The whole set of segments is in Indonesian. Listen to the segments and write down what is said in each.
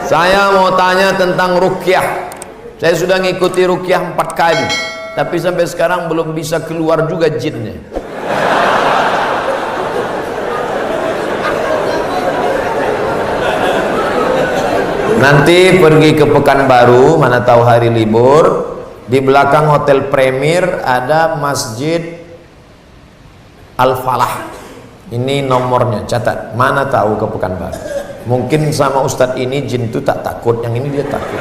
Saya mau tanya tentang ruqyah. Saya sudah ngikuti ruqyah 4 kali, tapi sampai sekarang belum bisa keluar juga jinnya. Nanti pergi ke Pekanbaru, mana tahu hari libur, di belakang Hotel Premier ada Masjid Al-Falah. Ini nomornya, catat. Mana tahu ke Pekanbaru. Mungkin sama Ustadz ini jin itu tak takut, yang ini dia takut.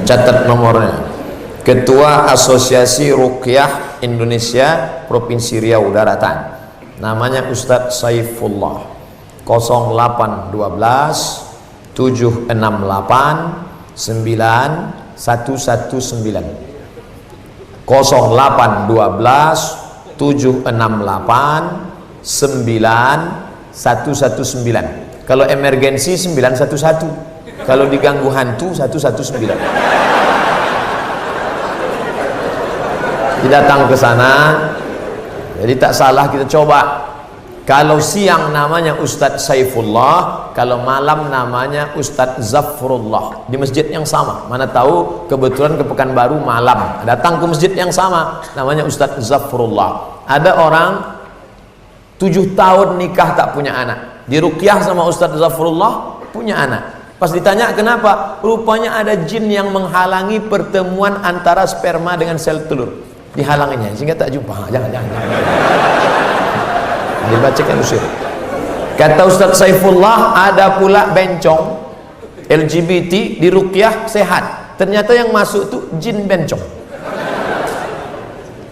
Catat nomornya. Ketua Asosiasi Ruqyah Indonesia Provinsi Riau Daratan. Namanya Ustadz Saifullah. 0812 768 9119 0812 768 9119. Kalau emergensi 911, kalau diganggu hantu 119. Datang ke sana, jadi tak salah kita coba. Kalau siang namanya Ustadz Saifullah, kalau malam namanya Ustadz Zafrullah, di masjid yang sama. Mana tahu kebetulan ke Pekanbaru malam, datang ke masjid yang sama, namanya Ustadz Zafrullah. Ada orang 7 tahun nikah tak punya anak, diruqyah sama Ustadz Zafrullah, punya anak. Pas ditanya kenapa, rupanya ada jin yang menghalangi pertemuan antara sperma dengan sel telur, dihalanginya sehingga tak jumpa. Jangan. Dibacakan usir. Kata Ustadz Saifullah, ada pula bencong LGBT di ruqyah sehat, ternyata yang masuk tuh jin bencong.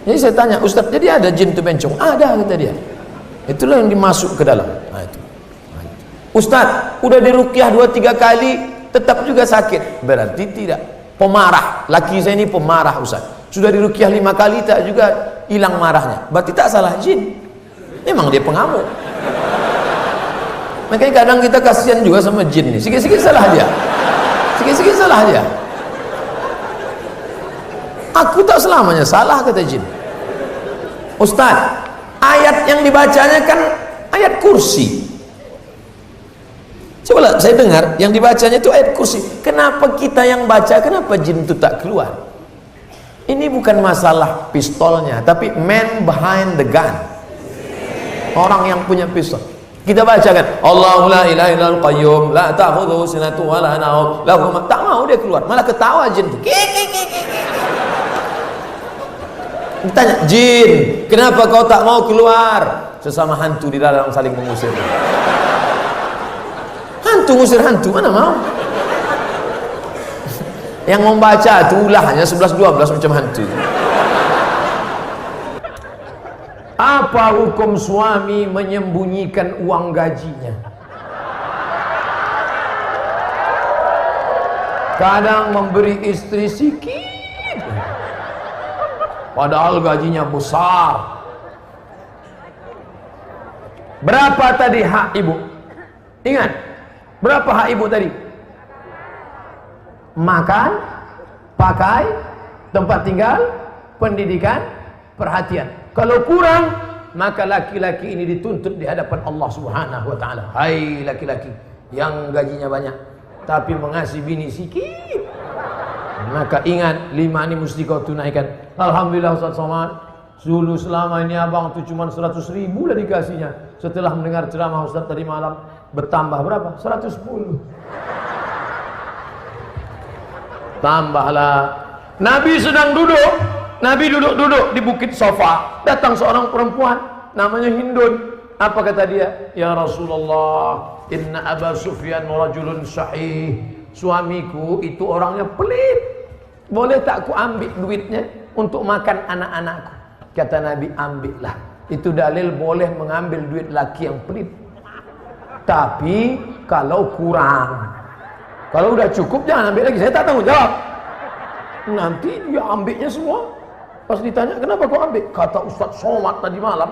Jadi saya tanya, Ustadz, jadi ada jin tuh bencong? Ada, kata dia. Itulah yang dimasuk ke dalam. Itu. Ustadz, udah di ruqyah 2-3 kali tetap juga sakit, berarti tidak pemarah. Laki saya ini pemarah, Ustadz. Sudah di ruqyah 5 kali tak juga hilang marahnya, berarti tak salah jin. Memang dia pengamuk. Makanya kadang kita kasihan juga sama jin nih. Sikit-sikit salah dia. Sikit-sikit salah dia. Aku tak selamanya salah, kata jin. Ustaz, ayat yang dibacanya kan ayat kursi. Coba saya dengar yang dibacanya itu ayat kursi. Kenapa kita yang baca, kenapa jin itu tak keluar? Ini bukan masalah pistolnya, tapi man behind the gun. Orang yang punya pistol. Kita bacakan Allahu la ilaha illal qayyum la ta'khudhuhu sinatun wa la nawm lahu ma, tak mau dia keluar, malah ketawa jin. Ditanya, jin, kenapa kau tak mau keluar? Sesama hantu di dalam saling mengusir. Hantu ngusir hantu, mana mau? Yang membaca itu ulahnya 11-12 macam hantu. Apa hukum suami menyembunyikan uang gajinya? Kadang memberi istri sikit, padahal gajinya besar. Berapa tadi hak ibu? Ingat, berapa hak ibu tadi? Makan, pakai, tempat tinggal, pendidikan, perhatian. Kalau kurang, maka laki-laki ini dituntut di hadapan Allah Subhanahu wa taala. Hai laki-laki yang gajinya banyak tapi mengasihi bini sikit, maka ingat 5 ini mesti kau tunaikan. Alhamdulillah Ustaz Somad, dulu selama ini abang tuh cuma 100.000 lah dikasihnya. Setelah mendengar ceramah Ustaz tadi malam, bertambah berapa? 110. Tambahlah. Nabi sedang duduk, Nabi duduk-duduk di bukit Safa, datang seorang perempuan namanya Hindun. Apa kata dia? Ya Rasulullah, inna Aba Sufyan rajulun sahih. Suamiku itu orangnya pelit. Boleh tak aku ambil duitnya untuk makan anak-anakku? Kata Nabi, ambillah. Itu dalil boleh mengambil duit laki yang pelit. Tapi kalau kurang, kalau udah cukup jangan ambil lagi. Saya tak tanggung jawab. Nanti dia ambilnya semua. Pas ditanya, kenapa kau ambil? Kata Ustaz Somad tadi malam,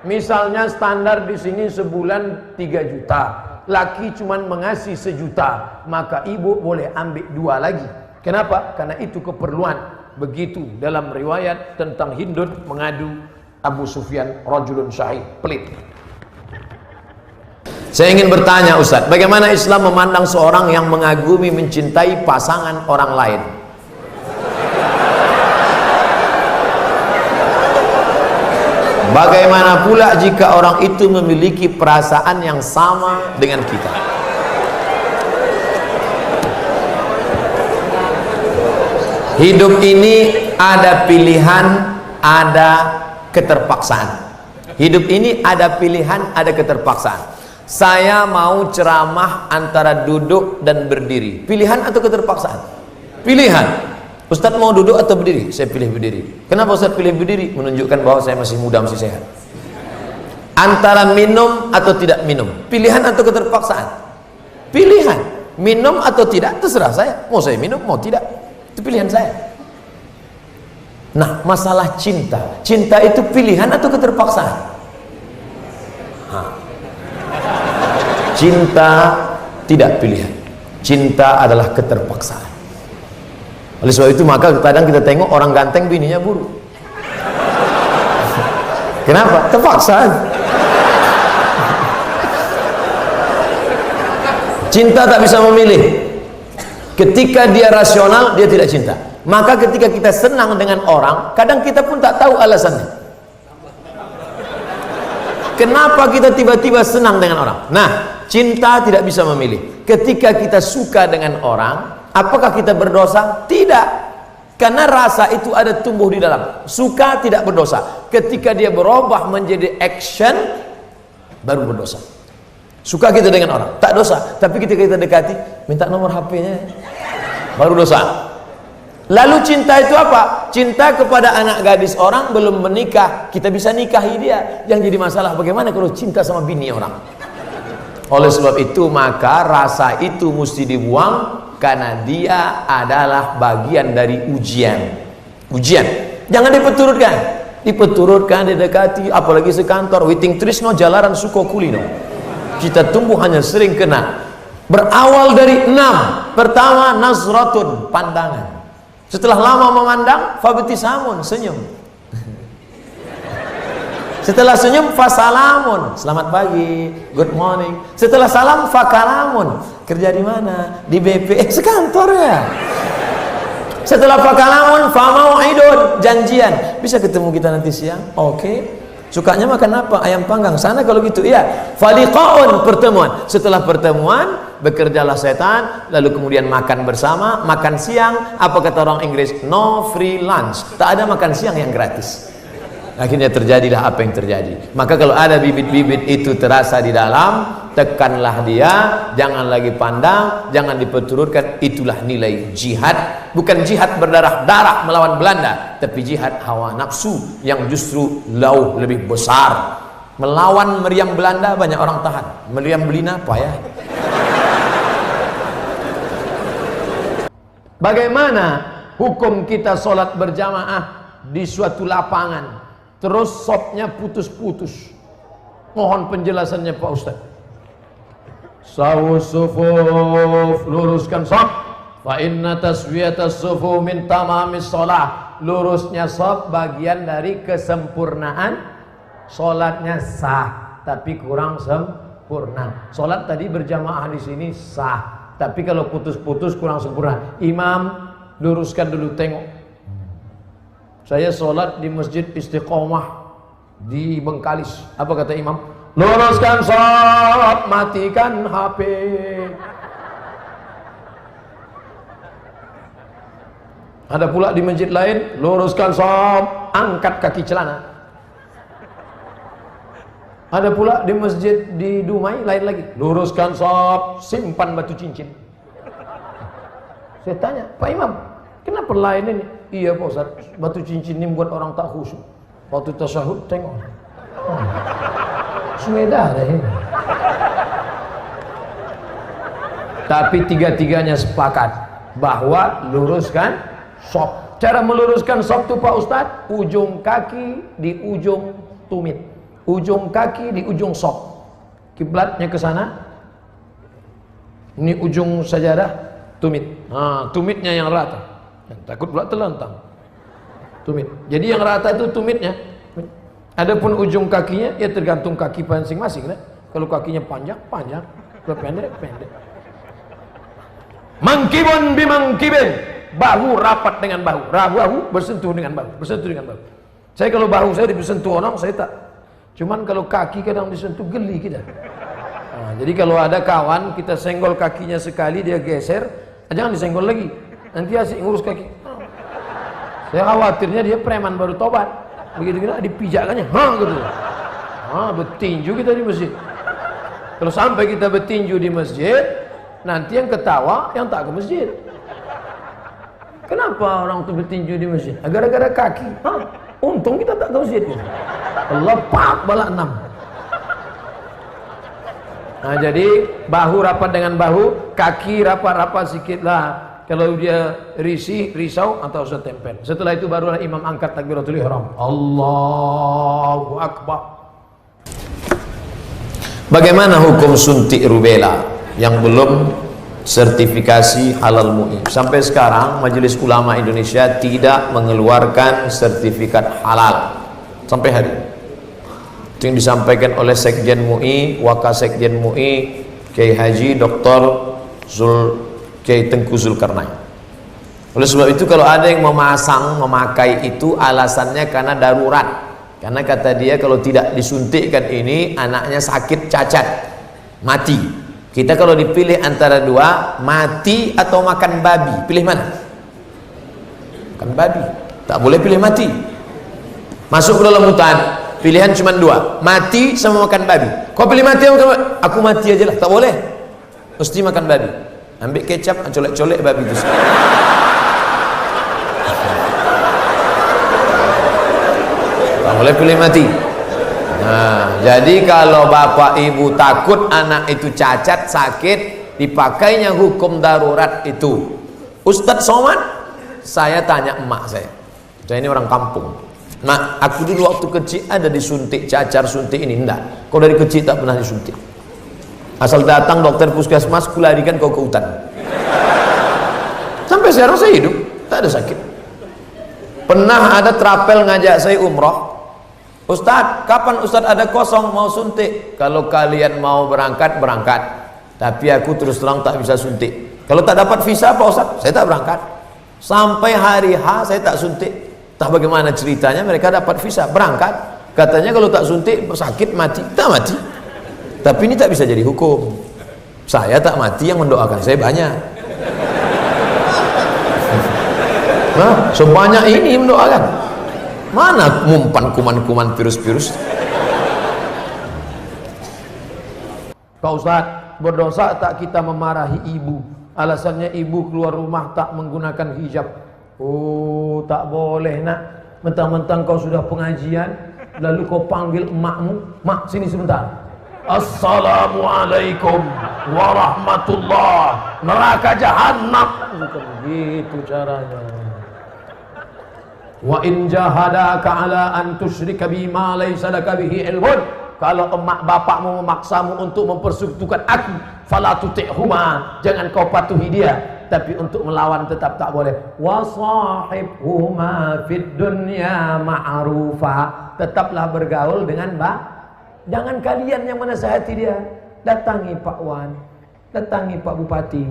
misalnya standar di sini sebulan 3 juta, laki cuman mengasih 1 juta, maka ibu boleh ambil 2 lagi. Kenapa? Karena itu keperluan. Begitu dalam riwayat tentang Hindun mengadu Abu Sufyan rajulun syahih, pelit. Saya ingin bertanya Ustadz, bagaimana Islam memandang seorang yang mengagumi, mencintai pasangan orang lain? Bagaimana pula jika orang itu memiliki perasaan yang sama dengan kita? Hidup ini ada pilihan, ada keterpaksaan. Hidup ini ada pilihan, ada keterpaksaan. Saya mau ceramah antara duduk dan berdiri. Pilihan atau keterpaksaan? Pilihan. Ustadz mau duduk atau berdiri? Saya pilih berdiri. Kenapa Ustadz pilih berdiri? Menunjukkan bahwa saya masih muda, masih sehat. Antara minum atau tidak minum, pilihan atau keterpaksaan? Pilihan. Minum atau tidak, terserah saya. Mau saya minum, mau tidak, itu pilihan saya. Nah, masalah cinta. Cinta itu pilihan atau keterpaksaan? Cinta tidak pilihan. Cinta adalah keterpaksaan. Oleh sebab itu maka kadang kita tengok orang ganteng bininya buruk. Kenapa? Terpaksa. Cinta tak bisa memilih. Ketika dia rasional, dia tidak cinta. Maka ketika kita senang dengan orang, kadang kita pun tak tahu alasannya. Kenapa kita tiba-tiba senang dengan orang? Nah, cinta tidak bisa memilih. Ketika kita suka dengan orang, apakah kita berdosa? Tidak. Karena rasa itu ada tumbuh di dalam. Suka tidak berdosa. Ketika dia berubah menjadi action, baru berdosa. Suka kita dengan orang, tak dosa. Tapi ketika kita dekati, minta nomor HP-nya, baru dosa. Lalu cinta itu apa? Cinta kepada anak gadis orang belum menikah, kita bisa nikahi dia. Yang jadi masalah bagaimana kalau cinta sama bini orang? Oleh sebab itu maka rasa itu mesti dibuang, karena dia adalah bagian dari ujian. Ujian. Jangan dipeturutkan. Dipeturutkan, didekati, apalagi sekantor. Witing trisno jalaran suko kulino. Kita tumbuh hanya sering kena. Berawal dari 6. Pertama, nazratun, pandangan. Setelah lama memandang, fabtisamun, senyum. Setelah senyum, fasalamun, selamat pagi, good morning. Setelah salam, fakalamun, kerja di mana? Di BP, sekantor ya. Setelah fakalamun, famau'idun, janjian. Bisa ketemu kita nanti siang? Oke. Sukanya makan apa? Ayam panggang. Sana kalau gitu, iya. Faliqaun, pertemuan. Setelah pertemuan, bekerjalah setan, lalu kemudian makan bersama, makan siang. Apa kata orang Inggris? No free lunch. Tak ada makan siang yang gratis. Akhirnya terjadilah apa yang terjadi. Maka kalau ada bibit-bibit itu terasa di dalam, tekanlah dia, jangan lagi pandang, jangan dipeturutkan. Itulah nilai jihad. Bukan jihad berdarah-darah melawan Belanda, tapi jihad hawa nafsu yang justru jauh lebih besar. Melawan meriam Belanda banyak orang tahan, meriam Belina apa ya? Bagaimana hukum kita sholat berjamaah di suatu lapangan, terus sopnya putus-putus? Mohon penjelasannya Pak Ustaz. Sawus sufuf, luruskan sop. Fa inna taswiyatas sufu min tamamis sholah. Lurusnya sop bagian dari kesempurnaan. Sholatnya sah, tapi kurang sempurna. Sholat tadi berjamaah di sini sah, tapi kalau putus-putus kurang sempurna. Imam, luruskan dulu, tengok. Saya sholat di Masjid Istiqomah di Bengkalis. Apa kata imam? Luruskan shaf, matikan HP. Ada pula di masjid lain, luruskan shaf, angkat kaki celana. Ada pula di masjid di Dumai lain lagi, luruskan shaf, simpan batu cincin. Saya tanya, Pak Imam, kenapa lain ini? Iya Pak Ustaz, batu cincin ini buat orang tak khusyuk. Waktu tasyahud tengok, sudah deh. Tapi tiga-tiganya sepakat bahwa luruskan shaf. Cara meluruskan shaf itu Pak Ustaz, ujung kaki di ujung tumit, ujung kaki di ujung shaf. Kiblatnya ke sana. Ini ujung sajadah, tumit. Nah, tumitnya yang rata. Takut pula terlentang. Tumit. Jadi yang rata itu tumitnya. Adapun ujung kakinya ya tergantung kaki masing-masing. Kalau kakinya panjang, panjang. Kalau pendek, pendek. Mangkibun bimangkibin, bahu rapat dengan bahu, bahu bersentuh dengan bahu, bersentuh dengan bahu. Saya kalau bahu saya disentuh orang, saya tak. Cuman kalau kaki kadang disentuh, geli kita. Nah, jadi kalau ada kawan kita senggol kakinya sekali, dia geser, jangan disenggol lagi. Nanti asik ngurus kaki. Saya khawatirnya dia preman baru tobat. Begitu kita dipijakkannya, gitu. Bertinju kita di masjid. Kalau sampai kita bertinju di masjid, nanti yang ketawa yang tak ke masjid. Kenapa orang itu bertinju di masjid? Gara-gara kaki. Untung kita tak ke masjid. Allah pak balak 6. Nah, jadi bahu rapat dengan bahu, kaki rapat-rapat sedikit lah. Kalau dia risau atau setempel. Setelah itu barulah imam angkat takbiratul ihram. Allahu akbar. Bagaimana hukum suntik rubella yang belum sertifikasi halal MUI? Sampai sekarang Majelis Ulama Indonesia tidak mengeluarkan sertifikat halal sampai hari ini. Itu yang disampaikan oleh Sekjen MUI, Wakasekjen MUI, Kiai Haji Dr. Kiai Tengku Zulkarnain. Oleh sebab itu kalau ada yang memakai itu alasannya karena darurat. Karena kata dia kalau tidak disuntikkan ini anaknya sakit, cacat, mati. Kita kalau dipilih antara dua, mati atau makan babi, pilih mana? Makan babi. Tak boleh pilih mati. Masuk ke dalam hutan, pilihan cuma dua, mati sama makan babi. Kau pilih mati atau makan babi? Aku mati aja lah, tak boleh. Mesti makan babi. Ambil kecap, colek-colek babi itu. Tak boleh pilih mati. Nah, jadi kalau bapak ibu takut anak itu cacat, sakit, dipakainya hukum darurat itu. Ustadz Somad, saya tanya emak saya ini orang kampung. Mak, aku dulu waktu kecil ada disuntik cacar, suntik ini enggak. Kau dari kecil tak pernah disuntik. Asal datang dokter puskesmas, kularikan kau ke hutan. Sampai sekarang saya hidup, tak ada sakit. Pernah ada trapel ngajak saya umroh. Ustadz, kapan Ustadz ada kosong mau suntik? Kalau kalian mau berangkat, berangkat. Tapi aku terus terang tak bisa suntik. Kalau tak dapat visa Pak Ustadz, saya tak berangkat. Sampai hari H saya tak suntik. Tak bagaimana ceritanya mereka dapat visa, berangkat. Katanya kalau tak suntik sakit mati. Tak mati. Tapi ini tak bisa jadi hukum. Saya tak mati, yang mendoakan saya banyak. Nah, sebanyak ini mendoakan. Mana mumpan kuman-kuman virus-virus? Pak Ustadz, berdosa tak kita memarahi ibu? Alasannya ibu keluar rumah tak menggunakan hijab. Oh, tak boleh nak. Mentang-mentang kau sudah pengajian, lalu kau panggil emakmu, mak sini sebentar. Assalamualaikum warahmatullah, neraka jahanam. Bukan begitu caranya. Wa in jahadaka ala an tusyrika bima laysa laka bihi ilmun. Kalau emak bapakmu memaksamu untuk mempersekutukan aku, fala tuti'huma, jangan kau patuhi dia. Tapi untuk melawan tetap tak boleh. Wa sahibhuma fid dunya ma'rufa, tetaplah bergaul dengan jangan kalian yang menasihati dia. Datangi Pak Wan, datangi Pak Bupati,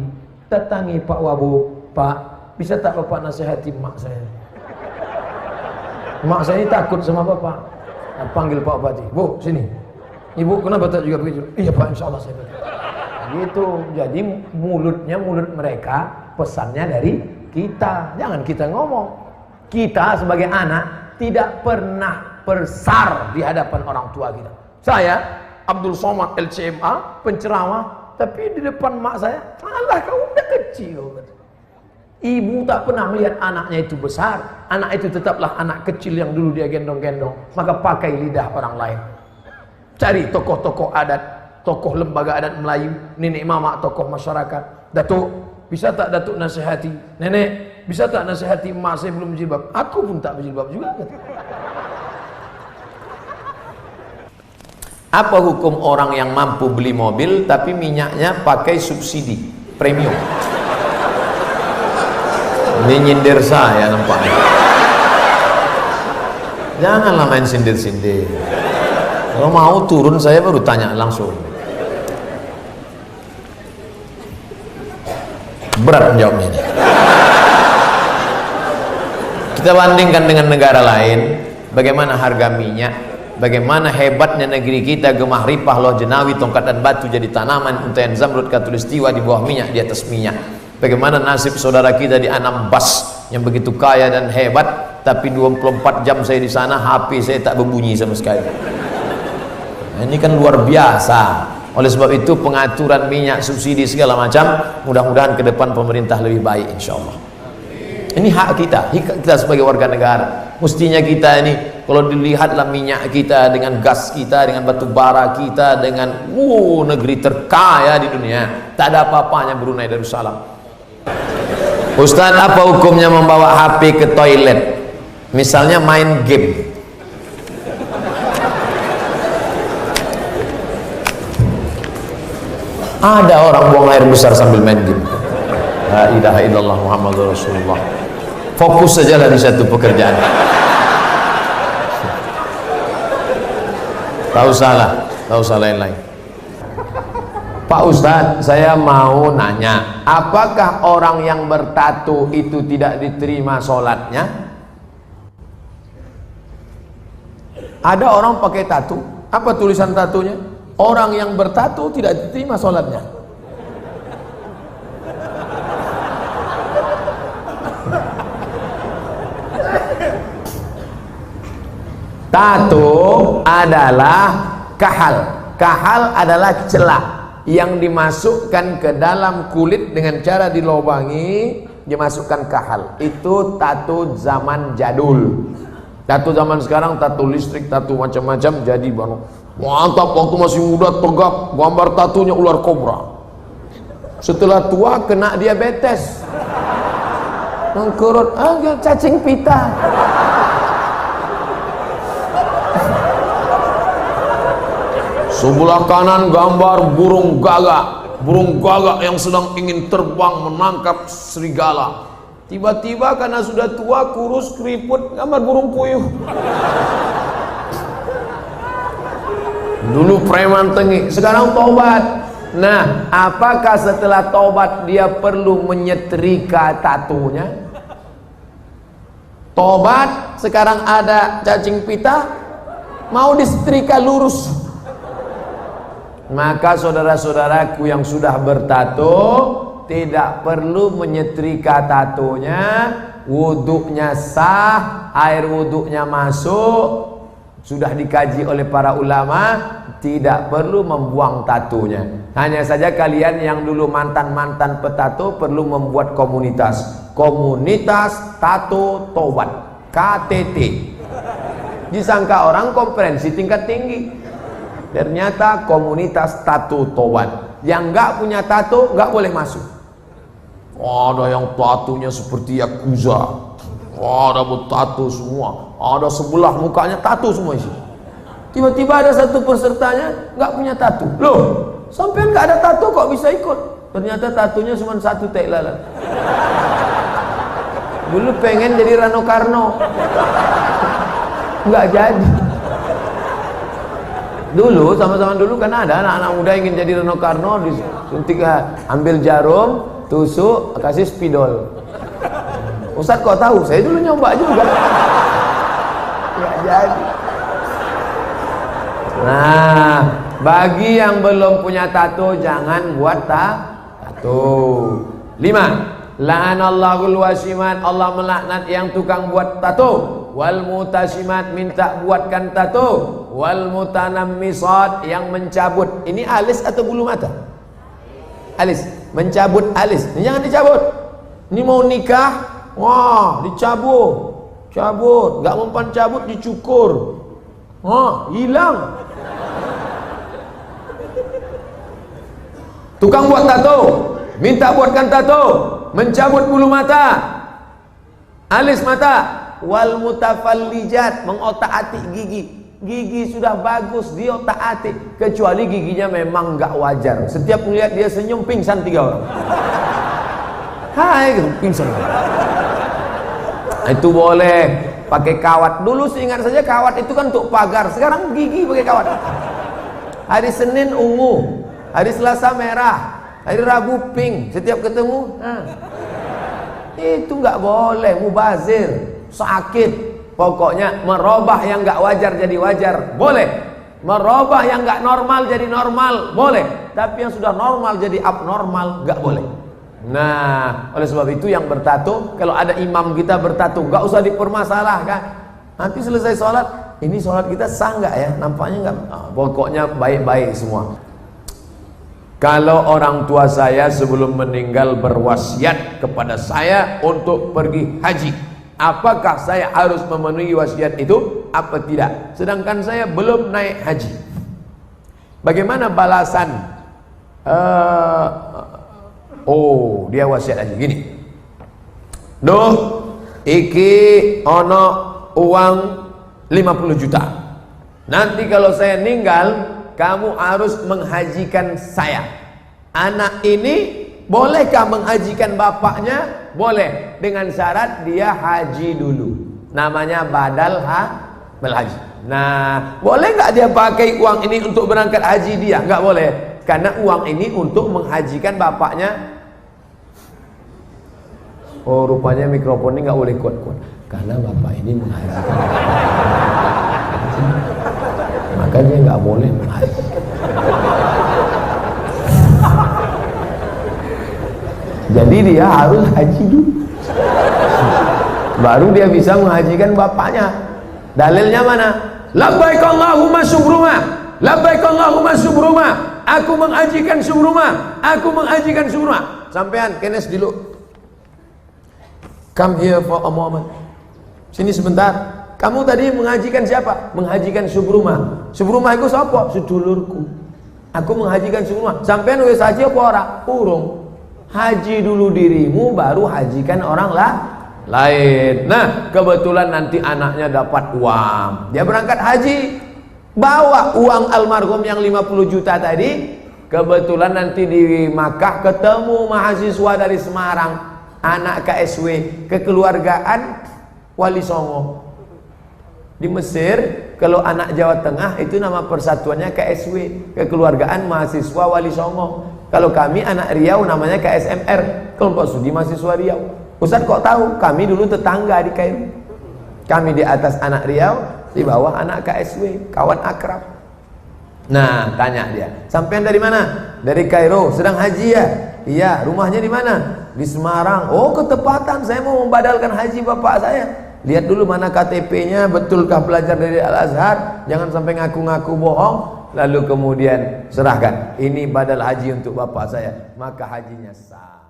datangi Pak Wabub. Pak, bisa tak Bapak nasihati mak saya? Mak saya takut sama Bapak. Nah, panggil Pak Bupati. Bu, sini. Ibu kenapa tak juga begitu? Iya Pak, insya Allah saya begitu. Gitu. Jadi mulutnya mulut mereka, pesannya dari kita. Jangan kita ngomong. Kita sebagai anak tidak pernah bersar di hadapan orang tua kita. Saya Abdul Somad LCMA, penceramah, tapi di depan mak saya, alah kau udah kecil. Ibu tak pernah melihat anaknya itu besar. Anak itu tetaplah anak kecil yang dulu dia gendong-gendong. Maka pakai lidah orang lain. Cari tokoh-tokoh adat, tokoh lembaga adat Melayu, nenek mama, tokoh masyarakat. Datuk, bisa tak Datuk nasihati? Nenek, bisa tak nasihati emak saya belum berjilbab? Aku pun tak berjilbab juga. Apa hukum orang yang mampu beli mobil tapi minyaknya pakai subsidi premium? Ini nyindir saya nampaknya. Janganlah main sindir-sindir. Kalau mau turun saya baru tanya langsung. Berat menjawabnya ini. Kita bandingkan dengan negara lain, bagaimana harga minyak, bagaimana hebatnya negeri kita, gemah ripah loh jenawi, tongkat dan batu jadi tanaman, untayan zamrud katulistiwa di bawah minyak, di atas minyak. Bagaimana nasib saudara kita di Anambas yang begitu kaya dan hebat, tapi 24 jam saya di sana, HP saya tak berbunyi sama sekali. Nah, ini kan luar biasa. Oleh sebab itu pengaturan minyak, subsidi segala macam, mudah-mudahan ke depan pemerintah lebih baik insyaallah. Ini hak kita sebagai warga negara. Mestinya kita ini, kalau dilihatlah minyak kita dengan gas kita, dengan batu bara kita, dengan negeri terkaya di dunia, tak ada apa-apanya Brunei Darussalam. Ustaz, apa hukumnya membawa HP ke toilet? Misalnya main game. Ada orang buang air besar sambil main game. La ilaha illallah Muhammadur Rasulullah. Fokus sajalah di satu pekerjaan. Tak usah lain-lain. Pak Ustadz, saya mau nanya, apakah orang yang bertato itu tidak diterima sholatnya? Ada orang pakai tato, apa tulisan tatonya? Orang yang bertato tidak diterima sholatnya. Tato adalah kahal. Kahal adalah celah yang dimasukkan ke dalam kulit dengan cara dilobangi, dimasukkan kahal. Itu tato zaman jadul. Tato zaman sekarang, tato listrik, tato macam-macam jadi mantap. Waktu masih muda tegak, gambar tatonya ular kobra. Setelah tua kena diabetes, mengkurut, cacing pita. Sebelah kanan gambar burung gagak yang sedang ingin terbang menangkap serigala. Tiba-tiba karena sudah tua, kurus, keriput, gambar burung puyuh. Dulu preman tengik, sekarang tobat. Nah, apakah setelah tobat dia perlu menyetrika tatonya? Tobat, sekarang ada cacing pita, mau disetrika lurus. Maka saudara-saudaraku yang sudah bertato tidak perlu menyetrika tatonya, wuduknya sah, air wuduknya masuk, sudah dikaji oleh para ulama, tidak perlu membuang tatonya. Hanya saja kalian yang dulu mantan-mantan petato perlu membuat komunitas tato tobat, KTT. Disangka orang konferensi tingkat tinggi, ternyata komunitas tato tobat. Yang nggak punya tato nggak boleh masuk. Ada yang tatonya seperti Yakuza, ada bertato semua, ada sebelah mukanya tato semua isi. Tiba-tiba ada satu pesertanya nggak punya tato. Loh, sampai nggak ada tato kok bisa ikut? Ternyata tatonya cuma satu tai lalat. Dulu pengen jadi Rano Karno, nggak jadi. Dulu sama-sama dulu kan ada anak-anak muda ingin jadi Rano Karno, disuntik, ambil jarum, tusuk, kasih spidol. Ustaz kok tahu? Saya dulu nyoba juga. Nggak jadi. Nah, bagi yang belum punya tato jangan buat tato. 5. La'anallahul wasimat, Allah melaknat yang tukang buat tato. Wal mutasimat, minta buatkan tato. Wal mutanammisat, yang mencabut. Ini alis atau bulu mata? Alis, mencabut alis. Ini jangan dicabut. Ini mau nikah, wah cabut, nggak mempan cabut dicukur, hilang. Tukang buat tato, minta buatkan tato, mencabut bulu mata, alis mata. Wal mutafallijat, mengotak-atik gigi sudah bagus diotak-atik, kecuali giginya memang nggak wajar. Setiap melihat dia senyum pingsan 3 orang. Hai, pingsan. Itu boleh pakai kawat. Dulu seingat saja kawat itu kan untuk pagar, sekarang gigi pakai kawat. Hari Senin ungu, hari Selasa merah, Hari Rabu pink setiap ketemu. Itu nggak boleh, mubazir, sakit. Pokoknya merubah yang nggak wajar jadi wajar, boleh. Merubah yang nggak normal jadi normal, boleh. Tapi yang sudah normal jadi abnormal, nggak boleh. Nah, oleh sebab itu yang bertato, kalau ada imam kita bertato, nggak usah dipermasalahkan. Nanti selesai sholat, ini sholat kita sah nggak ya? Nampaknya nggak. Pokoknya baik-baik semua. Kalau orang tua saya sebelum meninggal berwasiat kepada saya untuk pergi haji, apakah saya harus memenuhi wasiat itu apa tidak? Sedangkan saya belum naik haji. Bagaimana balasan? Dia wasiat haji gini. Duh, iki ono uang 50 juta. Nanti kalau saya meninggal, kamu harus menghajikan saya. Anak ini bolehkah menghajikan bapaknya? Boleh, dengan syarat dia haji dulu. Namanya badal haji. Nah, boleh nggak dia pakai uang ini untuk berangkat haji dia? Nggak boleh, karena uang ini untuk menghajikan bapaknya. Oh, rupanya mikrofon ini nggak boleh kuat-kuat, karena bapak ini menghajikan. Makanya nggak boleh menghaji. Jadi dia harus haji dulu, baru dia bisa menghajikan bapaknya. Dalilnya mana? Labbaik Allahumma subruma, labbaik Allahumma subruma. Aku menghajikan subruma, aku menghajikan subruma. Sampean kenes dulu. Come here for a moment. Sini sebentar. Kamu tadi menghajikan siapa? Menghajikan Subruma. Subruma itu siapa? Sedulurku. Aku menghajikan Subruma. Sampean wis haji apa ora? Urung. Haji dulu dirimu, baru hajikan orang lain. Nah, kebetulan nanti anaknya dapat uang, dia berangkat haji, bawa uang almarhum yang 50 juta tadi. Kebetulan nanti di Makkah ketemu mahasiswa dari Semarang, anak KSW, kekeluargaan Wali Songo. Di Mesir, kalau anak Jawa Tengah itu nama persatuannya KSW, kekeluargaan mahasiswa Wali Songo. Kalau kami anak Riau namanya KSMR, kelompok studi mahasiswa Riau. Ustaz kok tahu? Kami dulu tetangga di Kairo. Kami di atas anak Riau, di bawah anak KSW, kawan akrab. Nah, tanya dia, sampean dari mana? Dari Kairo, sedang haji ya? Iya, rumahnya di mana? Di Semarang. Oh, ketepatan, saya mau membadalkan haji bapak saya. Lihat dulu mana KTP-nya, betulkah belajar dari Al-Azhar, jangan sampai ngaku-ngaku bohong, lalu kemudian serahkan, ini badal haji untuk bapak saya, maka hajinya sah.